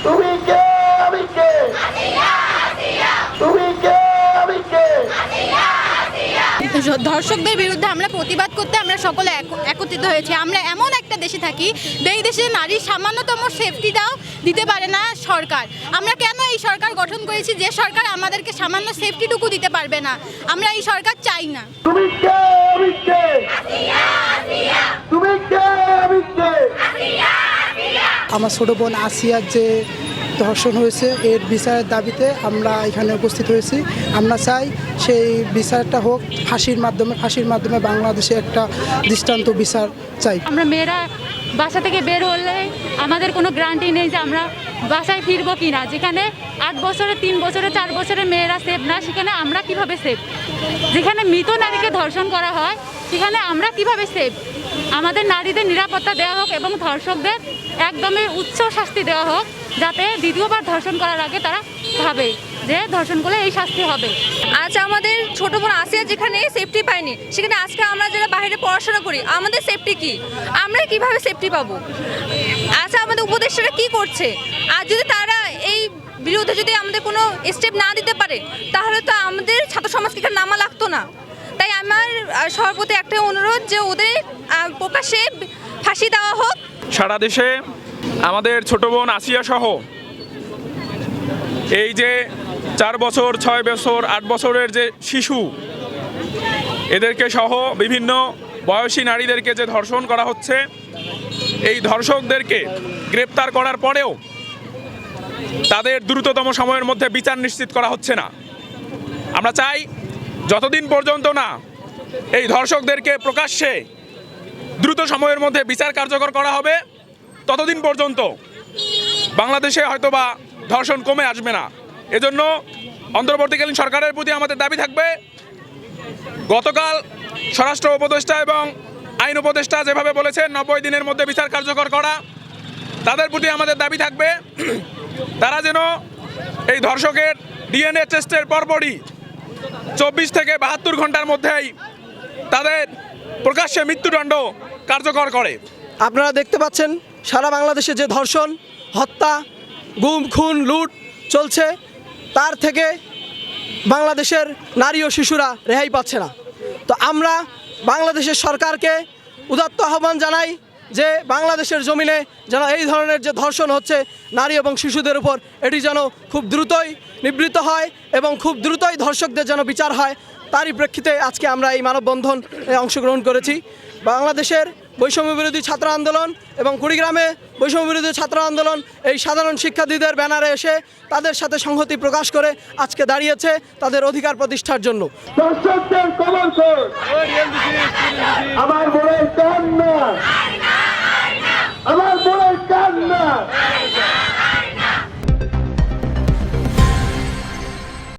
তুমি কে আমি কে তুমি কে আমি কে ধর্ষকদের বিরুদ্ধে আমরা প্রতিবাদ করতে আমরা সকলে একত্রিত হয়েছি। আমরা এমন একটা দেশে থাকি যেই দেশে নারীর সামান্যতম সেফটিটাও দিতে পারে না সরকার। আমরা কেন এই সরকার গঠন করেছি যে সরকার আমাদেরকে সামান্য সেফটিটুকু দিতে পারবে না? আমরা এই সরকার চাই না। তুমি কে আমি কে তুমি কে আমি কে আমার ছোট বোন আসিয়ার যে ধর্ষণ হয়েছে এর বিচারের দাবিতে আমরা এখানে উপস্থিত হয়েছি। আমরা চাই সেই বিচারটা হোক ফাঁসির মাধ্যমে বাংলাদেশে একটা দৃষ্টান্ত বিচার চাই। আমরা মেয়েরা বাসা থেকে বের হলে আমাদের কোনো গ্যারান্টি নেই যে আমরা বাসায় ফিরবো কি না। যেখানে 8 বছরে 3 বছরে 4 বছরে মেয়েরা সেফ না, সেখানে আমরা কিভাবে সেফ? যেখানে মৃত নারীকে ধর্ষণ করা হয় সেখানে আমরা কিভাবে সেফ? আমাদের নারীদের নিরাপত্তা দেওয়া হোক এবং ধর্ষকদের একদমই উচ্চ শাস্তি দেওয়া হোক, যাতে দ্বিতীয়বার ধর্ষণ করার আগে তারা ভাবে যে ধর্ষণ করলে এই শাস্তি হবে। আজ আমাদের ছোট বোন আসিয়া যেখানে সেফটি পায়নি, সেখানে আজকে আমরা যারা বাইরে পড়াশোনা করি আমাদের সেফটি কি? আমরা কিভাবে সেফটি পাবো? আচ্ছা, আমাদের উপদেষ্টারা কি করছে? আর যদি তারা এই বিরুদ্ধে যদি আমাদের কোনো স্টেপ না দিতে পারে তাহলে তো আমাদের ছাত্র সমাজকে এখানে নামা লাগতো না। তাই আমার সবার প্রতি একটা অনুরোধ যে ওদের প্রকাশ্যে ফাঁসি দেওয়া হোক। সারা দেশে আমাদের ছোট বোন আসিয়া সহ এই যে 4 বছর 6 বছর 8 বছরের যে শিশু, এদেরকে সহ বিভিন্ন বয়সী নারীদেরকে যে ধর্ষণ করা হচ্ছে, এই ধর্ষকদেরকে গ্রেপ্তার করার পরেও তাদের দ্রুততম সময়ের মধ্যে বিচার নিশ্চিত করা হচ্ছে না। আমরা চাই যতদিন পর্যন্ত না এই ধর্ষকদেরকে প্রকাশ্যে দ্রুত সময়ের মধ্যে বিচার কার্যকর করা হবে ততদিন পর্যন্ত বাংলাদেশে হয়তোবা ধর্ষণ কমে আসবে না। এজন্য অন্তর্বর্তীকালীন সরকারের প্রতি আমাদের দাবি থাকবে, গতকাল স্বরাষ্ট্র উপদেষ্টা এবং আইন উপদেষ্টা যেভাবে বলেছেন 90 দিনের মধ্যে বিচার কার্যকর করা, তাদের প্রতি আমাদের দাবি থাকবে তারা যেন এই ধর্ষকের ডিএনএ টেস্টের পরপরই 24 থেকে 72 ঘন্টার মধ্যেই তাদের প্রকাশ্যে মৃত্যুদণ্ড কার্যকর করে। আপনারা দেখতে পাচ্ছেন সারা বাংলাদেশে যে ধর্ষণ, হত্যা, গুম, খুন, লুট চলছে, তার থেকে বাংলাদেশের নারী ও শিশুরা রেহাই পাচ্ছে না। তো আমরা বাংলাদেশের সরকারকে উদাত্ত আহ্বান জানাই যে বাংলাদেশের জমিনে যেন এই ধরনের যে ধর্ষণ হচ্ছে নারী এবং শিশুদের উপর, এটি যেন খুব দ্রুতই নিবৃত্ত হয় এবং খুব দ্রুতই ধর্ষকদের যেন বিচার হয়। তারই প্রেক্ষিতে আজকে আমরা এই মানববন্ধনে অংশগ্রহণ করেছি। বাংলাদেশের বৈষম্য বিরোধী ছাত্র আন্দোলন এবং কুড়িগ্রামে বৈষম্য বিরোধী ছাত্র আন্দোলন এই সাধারণ শিক্ষার্থীদের ব্যানারে এসে তাদের সাথে সংহতি প্রকাশ করে আজকে দাঁড়িয়েছে তাদের অধিকার প্রতিষ্ঠার জন্য। দর্শকদের কবর কর।